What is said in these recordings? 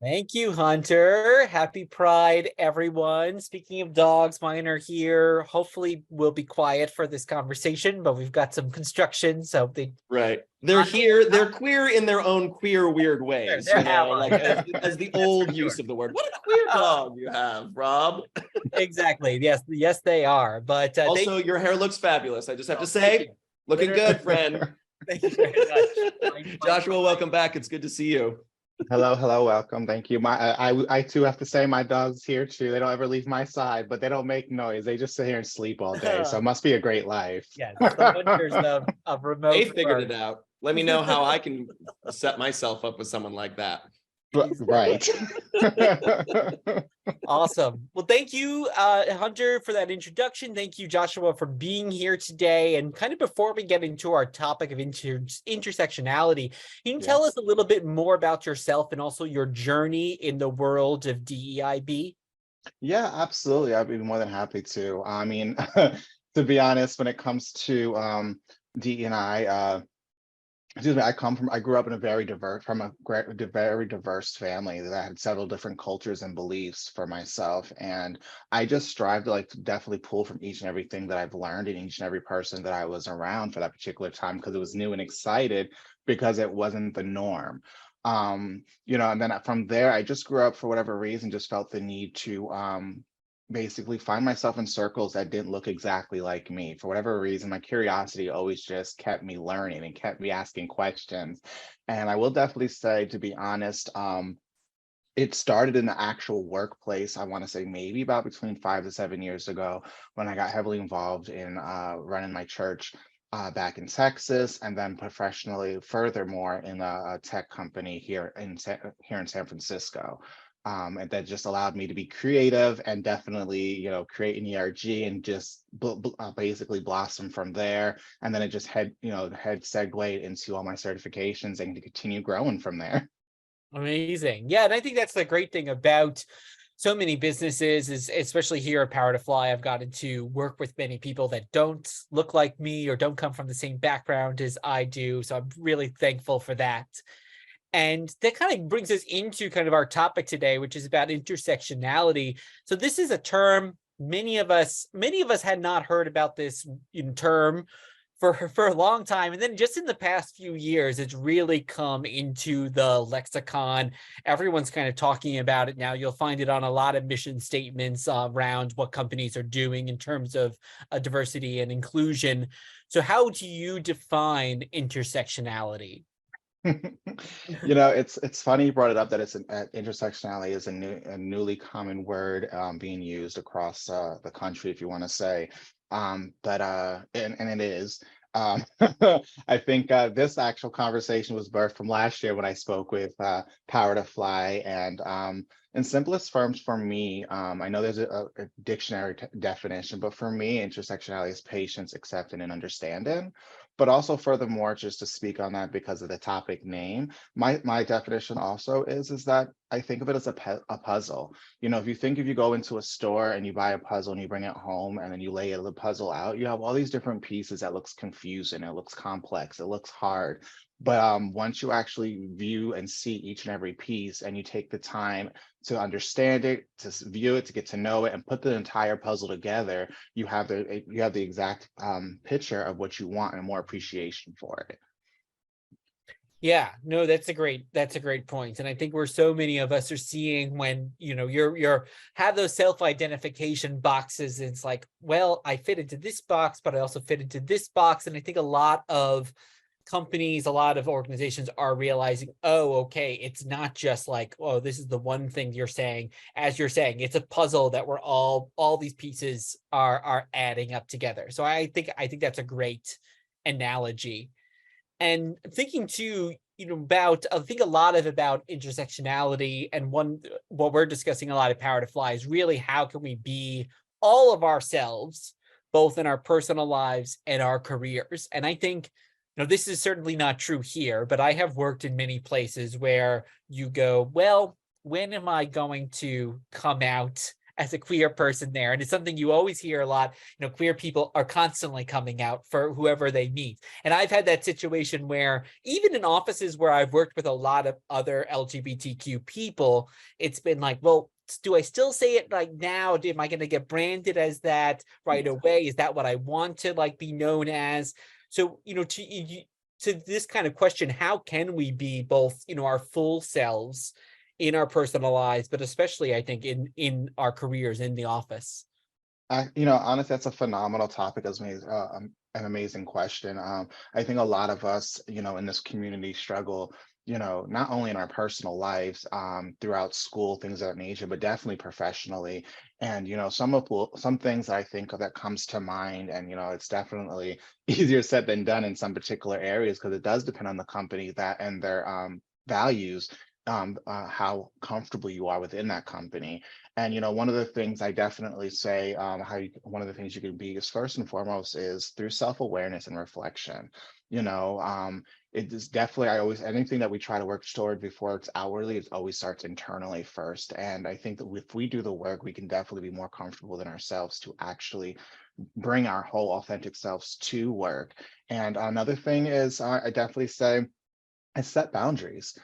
Thank you, Hunter. Happy Pride, everyone. Speaking of dogs, mine are here. Hopefully, we'll be quiet for this conversation, but we've got some construction, so they Right. They're here. They're queer in their own queer, weird ways. they're Like as the old sure. use of the word. What a queer dog you have, Rob. Exactly. Yes, they are. But Also, your hair looks fabulous. I just have to thank you. say, looking Literally, good, friend. thank you very much. Joshua, welcome back. It's good to see you. Hello, welcome. Thank you. I too have to say my dog's here too. They don't ever leave my side, but they don't make noise. They just sit here and sleep all day. So it must be a great life. Yes, the wonders of remote They figured work. it out. Let me know how I can set myself up with someone like that. Right. Awesome. Well, thank you, Hunter, for that introduction. Thank you, Joshua, for being here today. And kind of before we get into our topic of intersectionality, you can tell us a little bit more about yourself and also your journey in the world of DEIB? Yeah, absolutely. I'd be more than happy to. I mean, to be honest, when it comes to DE&I, excuse me, I grew up in a very diverse family that had several different cultures and beliefs for myself, and I just strive to definitely pull from each and everything that I've learned in each and every person that I was around for that particular time, because it was new and excited, because it wasn't the norm. And then from there I just grew up, for whatever reason, just felt the need to basically find myself in circles that didn't look exactly like me. For whatever reason, my curiosity always just kept me learning and kept me asking questions. And I will definitely say, to be honest, it started in the actual workplace. I want to say maybe about between 5 to 7 years ago, when I got heavily involved in running my church back in Texas, and then professionally, furthermore, in a tech company here in San Francisco. And that just allowed me to be creative and definitely, create an ERG and just basically blossom from there. And then it just had segued into all my certifications and to continue growing from there. Amazing. Yeah, and I think that's the great thing about so many businesses, is especially here at Power to Fly, I've gotten to work with many people that don't look like me or don't come from the same background as I do. So I'm really thankful for that. And that kind of brings us into kind of our topic today, which is about intersectionality. So this is a term many of us had not heard about this in term for a long time. And then just in the past few years, it's really come into the lexicon. Everyone's kind of talking about it now. You'll find it on a lot of mission statements around what companies are doing in terms of diversity and inclusion. So how do you define intersectionality? It's funny you brought it up, that intersectionality is a newly common word being used across the country, if you want to say, and it is. I think this actual conversation was birthed from last year when I spoke with Power to Fly, and in simplest terms for me, I know there's a dictionary definition, but for me, intersectionality is patience, acceptance, and understanding. But also, furthermore, just to speak on that because of the topic name, my definition also is that I think of it as a puzzle. If you go into a store and you buy a puzzle and you bring it home and then you lay the puzzle out, you have all these different pieces that looks confusing, it looks complex, it looks hard. But once you actually view and see each and every piece, and you take the time to understand it, to view it, to get to know it, and put the entire puzzle together, you have the exact picture of what you want and more appreciation for it. Yeah, no, that's a great point. And I think where so many of us are seeing, when, you're have those self-identification boxes, it's like, well, I fit into this box, but I also fit into this box. And I think a lot of companies, a lot of organizations are realizing, oh, okay, it's not just like, oh, this is the one thing you're saying. As you're saying, it's a puzzle that we're all these pieces are adding up together. So I think that's a great analogy. And thinking too, I think a lot about intersectionality, and what we're discussing a lot at Power to Fly is really how can we be all of ourselves, both in our personal lives and our careers. And I think, this is certainly not true here, but I have worked in many places where you go, well, when am I going to come out as a queer person there. And it's something you always hear a lot. Queer people are constantly coming out for whoever they meet. And I've had that situation where even in offices where I've worked with a lot of other LGBTQ people, it's been like, well, do I still say it like now? Am I going to get branded as that right away? Is that what I want to like be known as? So, to this kind of question, how can we be both, our full selves in our personal lives, but especially I think in our careers in the office? Honestly, that's a phenomenal topic. As an amazing question. I think a lot of us, in this community struggle, not only in our personal lives, throughout school, things of that nature, but definitely professionally. And some things I think of that comes to mind, and it's definitely easier said than done in some particular areas because it does depend on the company that and their values, how comfortable you are within that company. And one of the things I definitely say, one of the things you can be is first and foremost is through self-awareness and reflection. It is definitely, anything that we try to work toward before it's outwardly, it always starts internally first. And I think that if we do the work, we can definitely be more comfortable within ourselves to actually bring our whole authentic selves to work. And another thing is, I definitely say, I set boundaries.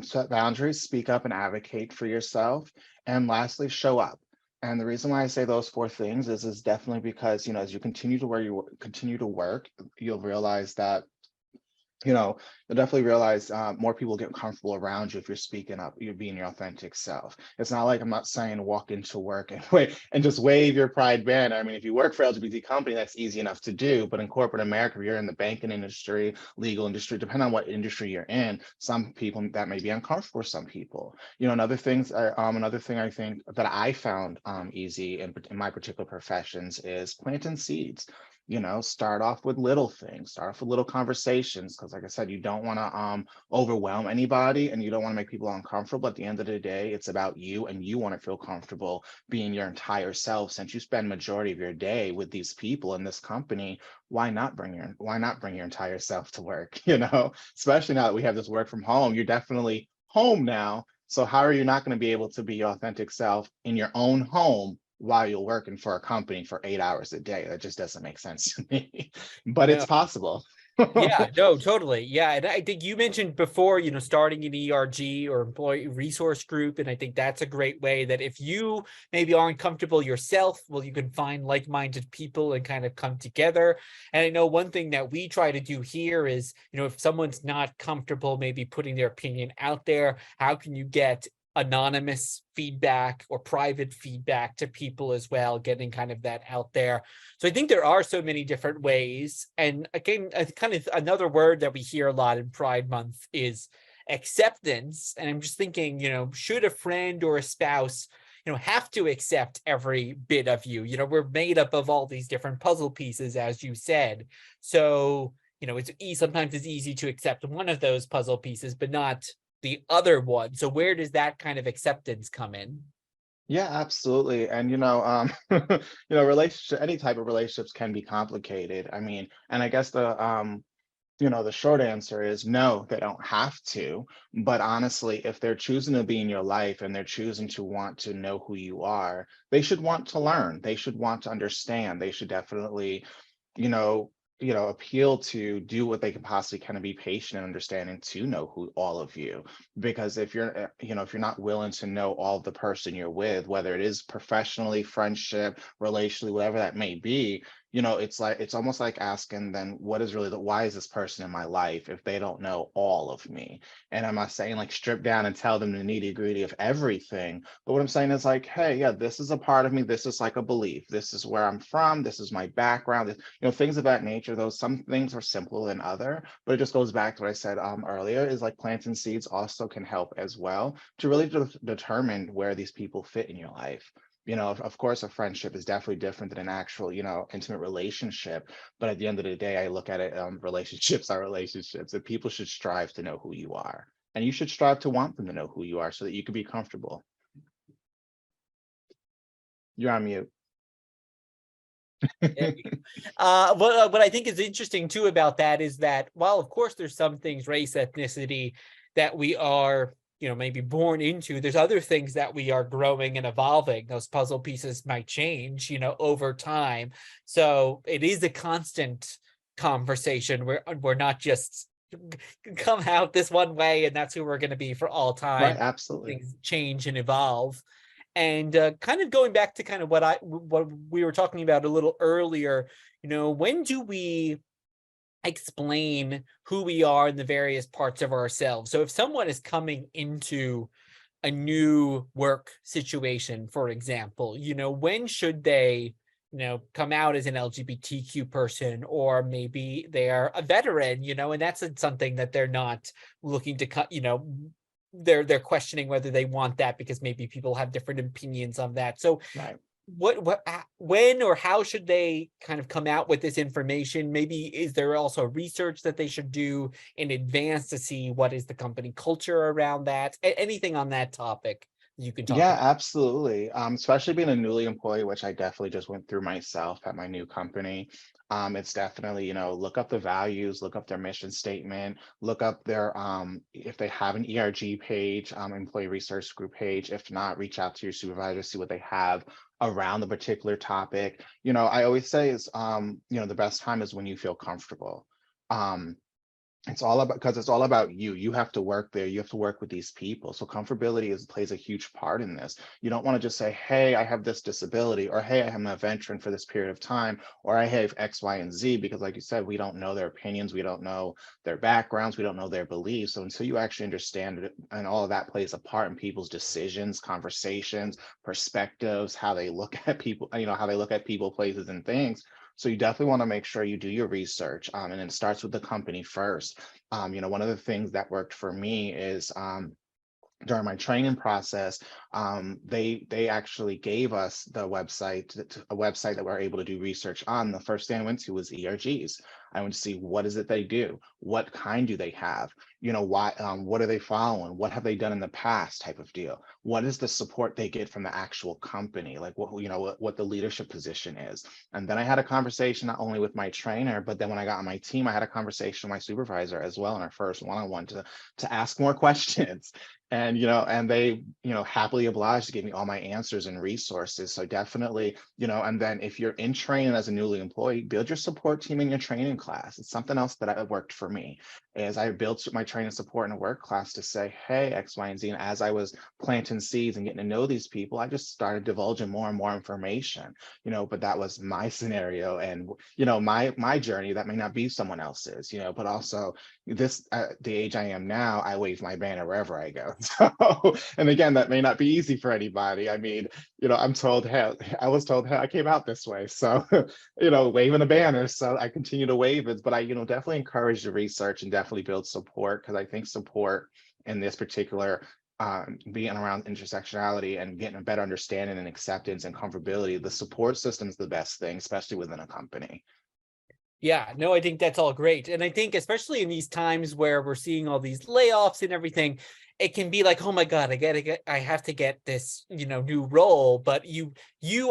Set boundaries, speak up and advocate for yourself. And lastly, show up. And the reason why I say those four things is definitely because, as you continue to continue to work, you'll realize that you'll definitely realize more people get comfortable around you if you're speaking up, you're being your authentic self. It's not like I'm not saying walk into work and wait and just wave your pride banner. I mean, if you work for LGBT company, that's easy enough to do. But in corporate America, if you're in the banking industry, legal industry, depending on what industry you're in, some people that may be uncomfortable for some people. Another thing I think that I found easy in my particular professions is planting seeds. Start off with little things, start off with little conversations, because like I said, you don't want to overwhelm anybody and you don't want to make people uncomfortable. At the end of the day, it's about you, and you want to feel comfortable being your entire self. Since you spend majority of your day with these people in this company, why not bring your entire self to work? Especially now that we have this work from home, you're definitely home now. So how are you not going to be able to be your authentic self in your own home while you're working for a company for 8 hours a day? That just doesn't make sense to me, but No. it's possible. Yeah, no, totally. Yeah. And I think you mentioned before, starting an ERG or employee resource group. And I think that's a great way that if you maybe aren't comfortable yourself, well, you can find like-minded people and kind of come together. And I know one thing that we try to do here is, if someone's not comfortable maybe putting their opinion out there, how can you get anonymous feedback or private feedback to people as well, getting kind of that out there. So I think there are so many different ways. And again, kind of another word that we hear a lot in Pride Month is acceptance. And I'm just thinking, should a friend or a spouse, have to accept every bit of you? We're made up of all these different puzzle pieces, as you said. So, sometimes it's easy to accept one of those puzzle pieces, but not the other one. So where does that kind of acceptance come in? Yeah, absolutely. And relationship, any type of relationships can be complicated. I mean, and I guess the short answer is no, they don't have to. But honestly, if they're choosing to be in your life and they're choosing to want to know who you are, they should want to learn. They should want to understand. They should definitely, you know, appeal to do what they can possibly kind of be patient and understanding to know who all of you. Because if you're not willing to know all of the person you're with, whether it is professionally, friendship, relationally, whatever that may be, it's almost like asking then why is this person in my life if they don't know all of me? And I'm not saying like strip down and tell them the nitty gritty of everything, but what I'm saying is like, hey, yeah, this is a part of me, this is like a belief, this is where I'm from, this is my background, things of that nature. Though some things are simpler than other, but it just goes back to what I said earlier, is like planting seeds also can help as well to really determine where these people fit in your life. Of course, a friendship is definitely different than an actual, intimate relationship. But at the end of the day, I look at it, relationships are relationships, and people should strive to know who you are. And you should strive to want them to know who you are so that you can be comfortable. You're on mute. What I think is interesting too about that is that while of course there's some things, race, ethnicity, that we are maybe born into. There's other things that we are growing and evolving. Those puzzle pieces might change, over time. So it is a constant conversation. We're not just come out this one way and that's who we're going to be for all Right, time. absolutely. Things change and evolve. And kind of going back to kind of what we were talking about a little earlier, when do we explain who we are in the various parts of ourselves? So if someone is coming into a new work situation, for example, when should they, come out as an LGBTQ person, or maybe they're a veteran, and that's something that they're not looking to cut, they're questioning whether they want that because maybe people have different opinions on that. So Right. when or how should they kind of come out with this information? Maybe is there also research that they should do in advance to see what is the company culture around that? Anything on that topic you can talk Yeah, about? absolutely. Especially being a newly employee, which I definitely just went through myself at my new company. It's definitely, look up the values, look up their mission statement, look up their if they have an ERG page, employee resource group page. If not, reach out to your supervisor, see what they have around the particular topic. I always say is the best time is when you feel comfortable. Um, it's all about, because it's all about you. You have to work there. You have to work with these people. So comfortability plays a huge part in this. You don't want to just say, hey, I have this disability, or hey, I am a veteran for this period of time, or I have X, Y, and Z, because like you said, we don't know their opinions. We don't know their backgrounds. We don't know their beliefs. So until you actually understand it, and all of that plays a part in people's decisions, conversations, perspectives, how they look at people, how they look at people, places, and things. So you definitely want to make sure you do your research, and it starts with the company first. One of the things that worked for me is during my training process, they actually gave us the website, a website that we're able to do research on. The first thing I went to was ERGs. I went to see what is it they do, what kind do they have, why, what are they following, what have they done in the past, type of deal. What is the support they get from the actual company, like what the leadership position is. And then I had a conversation not only with my trainer, but then when I got on my team, I had a conversation with my supervisor as well in our first one-on-one to ask more questions. And they happily obliged to give me all my answers and resources. So definitely, and then if you're in training as a newly employee, build your support team in your training class. It's something else that worked for me, is I built my training support in a work class to say, hey, X, Y, and Z. And as I was planting seeds and getting to know these people, I just started divulging more and more information, but that was my scenario, and my journey. That may not be someone else's, but also this, at the age I am now, I wave my banner wherever I go. So, and again, that may not be easy for anybody. I mean, I'm told, hey, I was told, hey, I came out this way. So, waving a banner. So I continue to wave it, but I, definitely encourage the research and definitely build support, because I think support in this particular, being around intersectionality and getting a better understanding and acceptance and comfortability, the support system is the best thing, especially within a company. Yeah, no, I think that's all great. And I think especially in these times where we're seeing all these layoffs and everything, it can be like, oh my God, I have to get this, new role. But you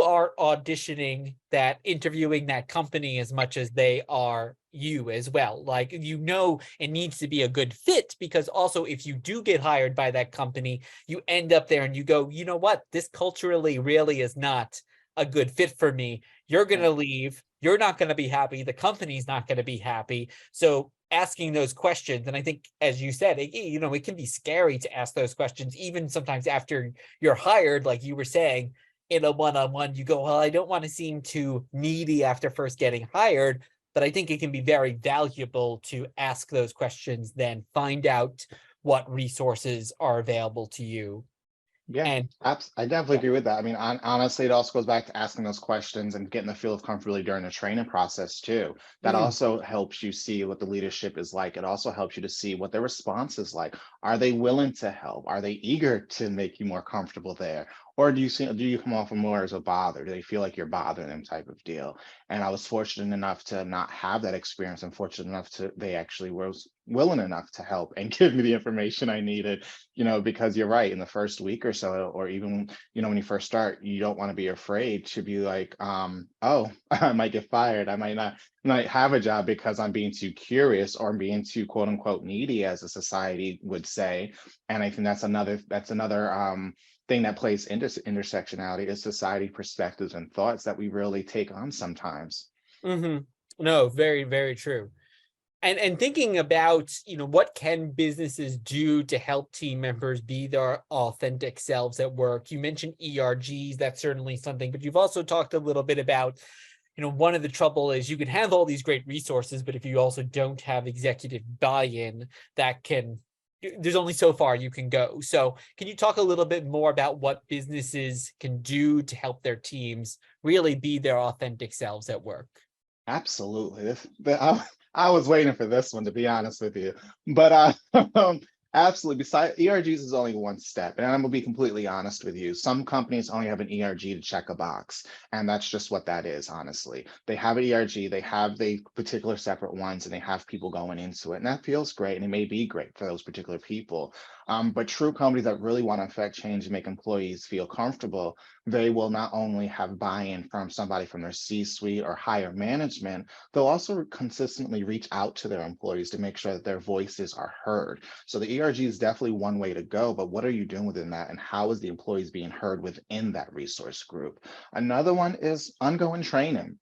are auditioning that, interviewing that company as much as they are you as well. Like, it needs to be a good fit, because also if you do get hired by that company, you end up there and you go, you know what, this culturally really is not a good fit for me. You're going to leave. You're not going to be happy. The company's not going to be happy. So asking those questions, and I think, as you said, it can be scary to ask those questions, even sometimes after you're hired, like you were saying, in a one-on-one, you go, well, I don't want to seem too needy after first getting hired, but I think it can be very valuable to ask those questions, then find out what resources are available to you. Yeah, And I definitely agree with that. I mean, honestly, it also goes back to asking those questions and getting the feel of comfortability during the training process too. That mm, also helps you see what the leadership is like. It also helps you to see what their response is like. Are they willing to help? Are they eager to make you more comfortable there? Or do you come off more as a bother? Do they feel like you're bothering them, type of deal? And I was fortunate enough to not have that experience. I'm fortunate enough they actually were willing enough to help and give me the information I needed, because you're right, in the first week or so, or even, when you first start, you don't want to be afraid to be like, oh, I might get fired. I might not, might have a job because I'm being too curious or I'm being too quote unquote needy, as a society would say. And I think that's another thing that plays into intersectionality is society perspectives and thoughts that we really take on sometimes. Hmm. No, very, very true. And thinking about, what can businesses do to help team members be their authentic selves at work? You mentioned ERGs, that's certainly something, but you've also talked a little bit about, one of the trouble is you can have all these great resources, but if you also don't have executive buy-in, there's only so far you can go. So can you talk a little bit more about what businesses can do to help their teams really be their authentic selves at work? Absolutely. I was waiting for this one, to be honest with you. But absolutely. Besides, ERGs is only one step. And I'm gonna be completely honest with you. Some companies only have an ERG to check a box. And that's just what that is, honestly. They have an ERG, they have the particular separate ones, and they have people going into it. And that feels great. And it may be great for those particular people. But true companies that really want to affect change and make employees feel comfortable, they will not only have buy-in from somebody from their C-suite or higher management, they'll also consistently reach out to their employees to make sure that their voices are heard. So the ERG is definitely one way to go, but what are you doing within that, and how is the employees being heard within that resource group? Another one is ongoing training.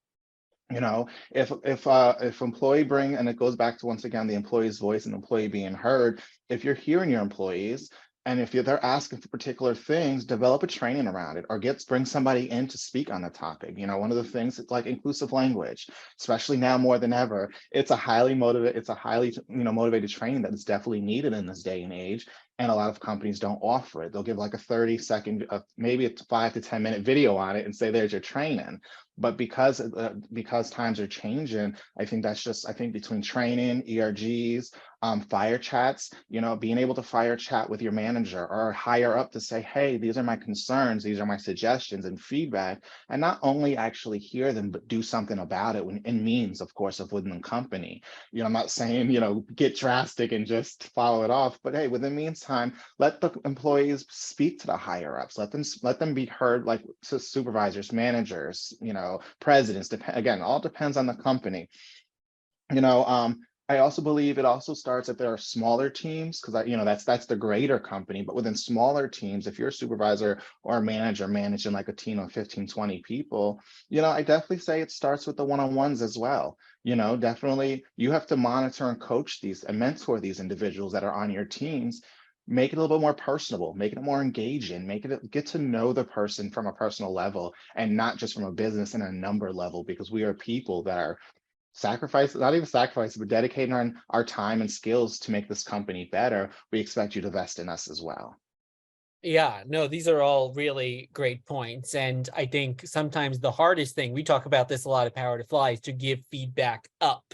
If employee bring, and it goes back to once again the employee's voice and employee being heard, if you're hearing your employees and if they're asking for particular things, develop a training around it or bring somebody in to speak on the topic. One of the things, it's like inclusive language, especially now more than ever. It's a highly motivated training that is definitely needed in this day and age. And a lot of companies don't offer it. They'll give like a 30-second, maybe a 5 to 10 minute video on it and say, there's your training. But because times are changing, I think between training, ERGs, fire chats, being able to fire chat with your manager or higher up to say, hey, these are my concerns, these are my suggestions and feedback, and not only actually hear them, but do something about it in means, of course, of within the company. I'm not saying, get drastic and just follow it off, but hey, within the meantime, let the employees speak to the higher ups, let them be heard, like to supervisors, managers, presidents. Again, all depends on the company. I also believe it also starts if there are smaller teams, because that's the greater company, but within smaller teams, if you're a supervisor or a manager managing like a team of 15, 20 people, I definitely say it starts with the one-on-ones as well. Definitely you have to monitor and coach these and mentor these individuals that are on your teams. Make it a little bit more personable, make it more engaging, get to know the person from a personal level and not just from a business and a number level, because we are people that are not even sacrificing, but dedicating our time and skills to make this company better. We expect you to invest in us as well. Yeah, no, these are all really great points. And I think sometimes the hardest thing, we talk about this a lot of Power to Fly, is to give feedback up.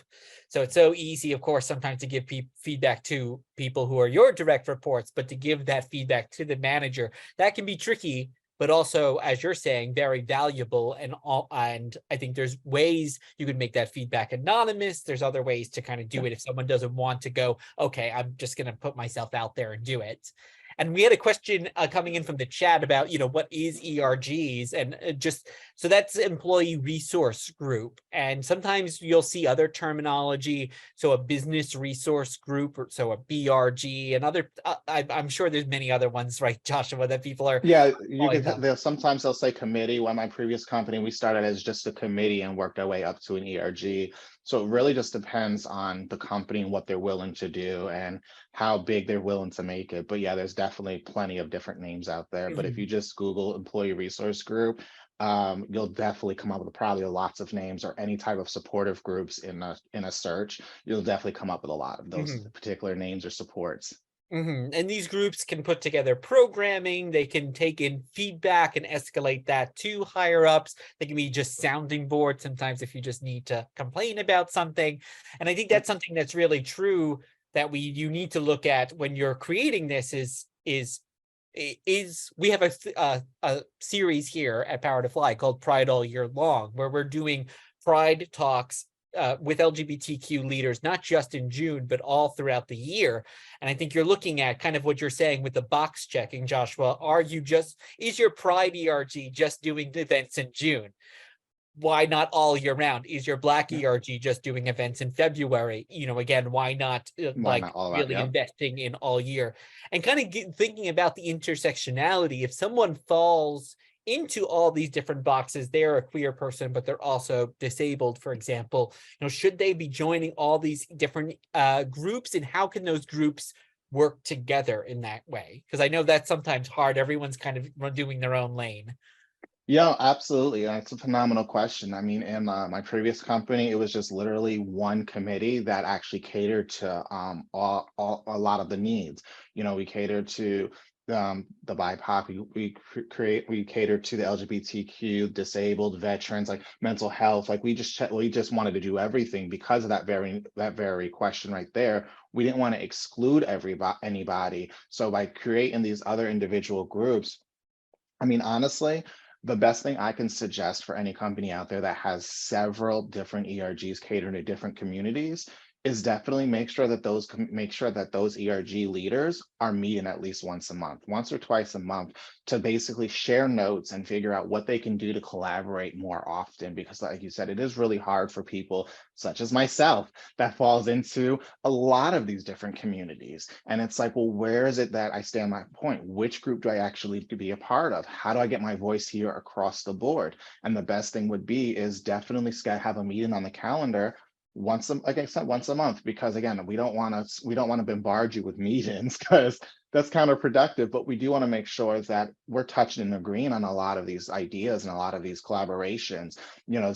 So it's so easy, of course, sometimes to give feedback to people who are your direct reports, but to give that feedback to the manager, that can be tricky, but also, as you're saying, very valuable. And I think there's ways you can make that feedback anonymous. There's other ways to kind of do it if someone doesn't want to go, okay, I'm just going to put myself out there and do it. And we had a question coming in from the chat about, what is ERGs? And just, so that's employee resource group. And sometimes you'll see other terminology. So a business resource group, or so a BRG, and other, I'm sure there's many other ones, right, Joshua, that people are. Yeah, sometimes they'll say committee. When my previous company, we started as just a committee and worked our way up to an ERG. So it really just depends on the company and what they're willing to do and how big they're willing to make it. But yeah, there's definitely plenty of different names out there. But if you just Google employee resource group, you'll definitely come up with probably lots of names, or any type of supportive groups in a search. You'll definitely come up with a lot of those particular names or supports. And these groups can put together programming, they can take in feedback and escalate that to higher ups. They can be just sounding boards sometimes if you just need to complain about something. And I think that's something that's really true that you need to look at when you're creating this is we have a series here at Power to Fly called Pride All Year Long, where we're doing Pride talks with LGBTQ leaders, not just in June, but all throughout the year. And I think you're looking at kind of what you're saying with the box checking, Joshua. Is your Pride ERG just doing events in June? why not all year round? Is your Black ERG just doing events in February? Again, why not Why like not all that? really Yeah. investing in all year? And kind of thinking about the intersectionality. If someone falls into all these different boxes, they're a queer person, but they're also disabled, for example, should they be joining all these different groups, and how can those groups work together in that way? Because I know that's sometimes hard. Everyone's kind of doing their own lane. Yeah, absolutely. That's a phenomenal question. I mean, in my previous company, it was just literally one committee that actually catered to a lot of the needs. We catered to the BIPOC, we cater to the LGBTQ, disabled, veterans, like mental health. Like we just wanted to do everything because of that very question right there. We didn't want to exclude anybody. So by creating these other individual groups, I mean, honestly, the best thing I can suggest for any company out there that has several different ERGs catering to different communities is definitely make sure that those ERG leaders are meeting at least once a month, once or twice a month, to basically share notes and figure out what they can do to collaborate more often. Because like you said, it is really hard for people such as myself that falls into a lot of these different communities. And it's like, well, where is it that I stand my point? Which group do I actually be a part of? How do I get my voice here across the board? And the best thing would be is definitely have a meeting on the calendar like I said, once a month, because again, we don't want to bombard you with meetings because that's counterproductive, but we do want to make sure that we're touching and agreeing on a lot of these ideas and a lot of these collaborations.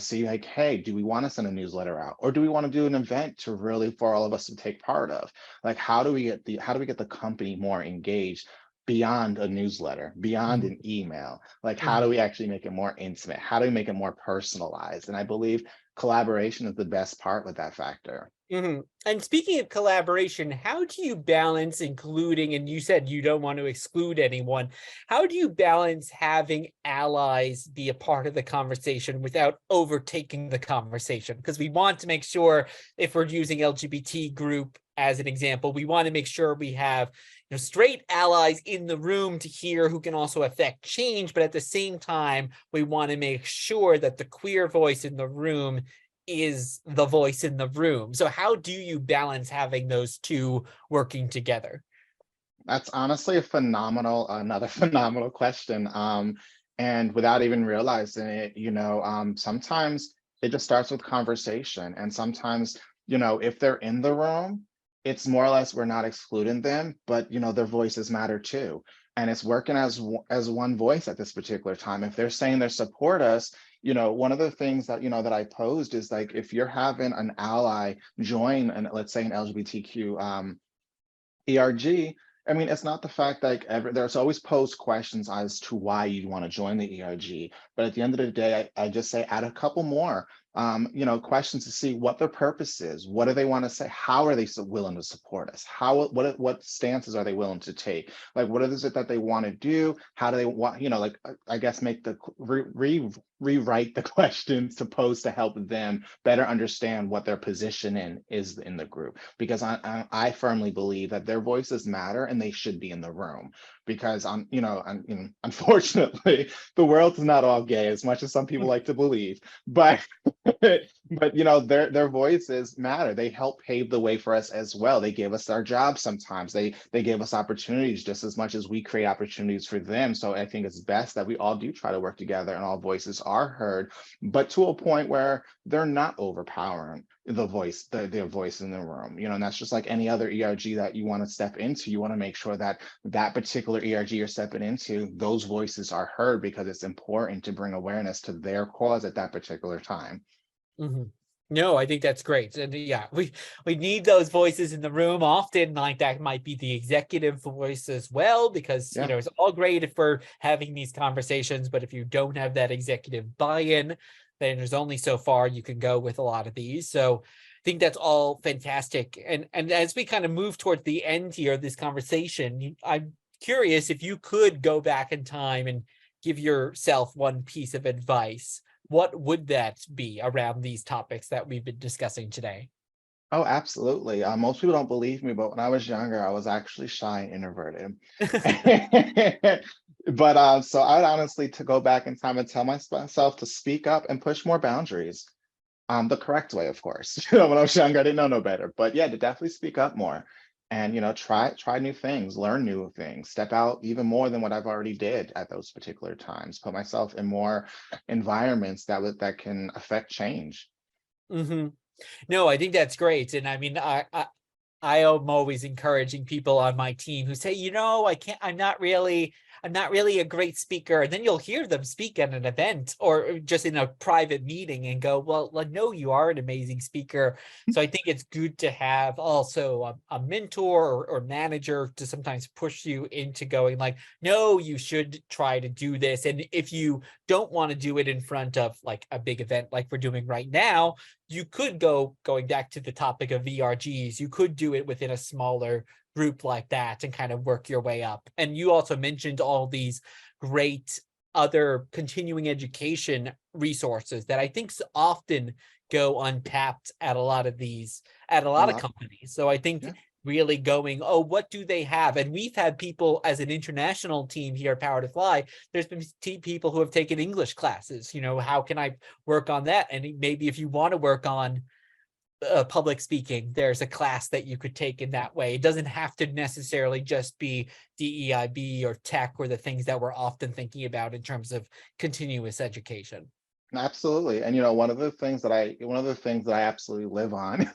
See like, hey, do we want to send a newsletter out, or do we want to do an event to really for all of us to take part of? Like, how do we get the company more engaged beyond a newsletter, beyond an email? Like, how do we actually make it more intimate? How do we make it more personalized? And I believe collaboration is the best part with that factor. And speaking of collaboration, how do you balance including, and you said you don't want to exclude anyone, how do you balance having allies be a part of the conversation without overtaking the conversation? Because we want to make sure, if we're using LGBT group as an example, we want to make sure we have straight allies in the room to hear, who can also affect change, but at the same time, we want to make sure that the queer voice in the room is the voice in the room. So how do you balance having those two working together? That's honestly another phenomenal question. And without even realizing it, sometimes it just starts with conversation. And sometimes, if they're in the room, it's more or less we're not excluding them, but their voices matter too. And it's working as one voice at this particular time. If they're saying they support us, one of the things that that I posed is like, if you're having an ally join, and let's say an LGBTQ ERG, I mean, it's not the fact like there's always posed questions as to why you want to join the ERG, but at the end of the day, I just say add a couple more, questions to see what their purpose is. What do they want to say? How are they so willing to support us? What stances are they willing to take? Like, what is it that they want to do? How do they want, like, I guess make the rewrite the questions to pose to help them better understand what their position is in the group, because I firmly believe that their voices matter and they should be in the room, because unfortunately the world is not all gay as much as some people like to believe, but their voices matter. They help pave the way for us as well. They give us our jobs sometimes. They give us opportunities just as much as we create opportunities for them. So I think it's best that we all do try to work together and all voices are heard, but to a point where they're not overpowering their voice in the room. And that's just like any other ERG that you want to step into. You want to make sure that that particular ERG you're stepping into, those voices are heard, because it's important to bring awareness to their cause at that particular time. No, I think that's great. And yeah, we need those voices in the room. Often, like, that might be the executive voice as well, because Yeah. it's all great if we're having these conversations, but if you don't have that executive buy-in, then there's only so far you can go with a lot of these. So I think that's all fantastic. And as we kind of move towards the end here of this conversation, I'm curious if you could go back in time and give yourself one piece of advice, what would that be around these topics that we've been discussing today? Oh, absolutely. Most people don't believe me, but when I was younger, I was actually shy and introverted. But so I'd honestly to go back in time and tell myself to speak up and push more boundaries. The correct way, of course. When I was younger, I didn't know no better. But yeah, to definitely speak up more and try new things, learn new things, step out even more than what I've already did at those particular times, put myself in more environments that can affect change. Hmm. No, I think that's great. And I mean, I am always encouraging people on my team who say, I can't, I'm not really a great speaker. And then you'll hear them speak at an event or just in a private meeting and go, well, like, no, you are an amazing speaker. So I think it's good to have also a mentor or manager to sometimes push you into going like, no, you should try to do this. And if you don't want to do it in front of like a big event like we're doing right now, you could going back to the topic of VRGs, you could do it within a smaller group like that and kind of work your way up. And you also mentioned all these great other continuing education resources that I think often go untapped at a lot of A lot. companies. So I think Yeah, really going, oh, what do they have? And we've had people as an international team here at Power to Fly, there's been people who have taken English classes, how can I work on that? And maybe if you want to work on public speaking, there's a class that you could take in that way. It doesn't have to necessarily just be DEIB or tech or the things that we're often thinking about in terms of continuous education. absolutely. And one of the things that I absolutely live on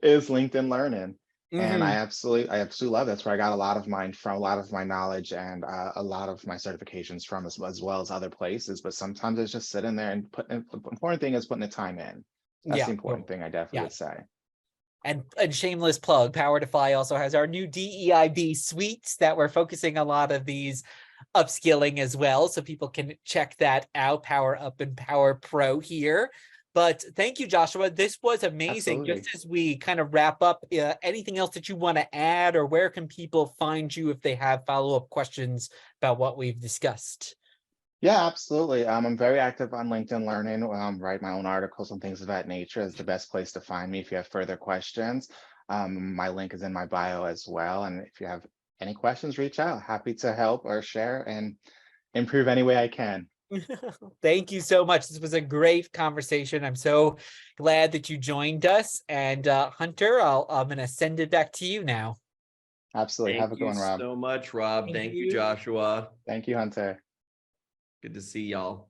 is LinkedIn Learning. And Hmm. I absolutely love it. That's where I got a lot of mine from, a lot of my knowledge and a lot of my certifications from, as well as other places. But sometimes it's just sitting there and the important thing is putting the time in. That's the Yeah. important thing I definitely Yeah. would say. And shameless plug, Power to Fly also has our new DEIB suites that we're focusing a lot of these upskilling as well. So people can check that out, Power Up and Power Pro here. But thank you, Joshua. This was amazing. Just Absolutely. as we kind of wrap up, anything else that you want to add, or where can people find you if they have follow-up questions about what we've discussed? Yeah, absolutely. I'm very active on LinkedIn Learning, write my own articles and things of that nature is the best place to find me if you have further questions. My link is in my bio as well. And if you have any questions, reach out. Happy to help or share and improve any way I can. Thank you so much. This was a great conversation. I'm so glad that you joined us. And Hunter, I'm going to send it back to you now. Absolutely. Have Thank a good you one, Rob. so much, Rob. Thank Thank you, you. Joshua. Thank you, Hunter. Good to see y'all.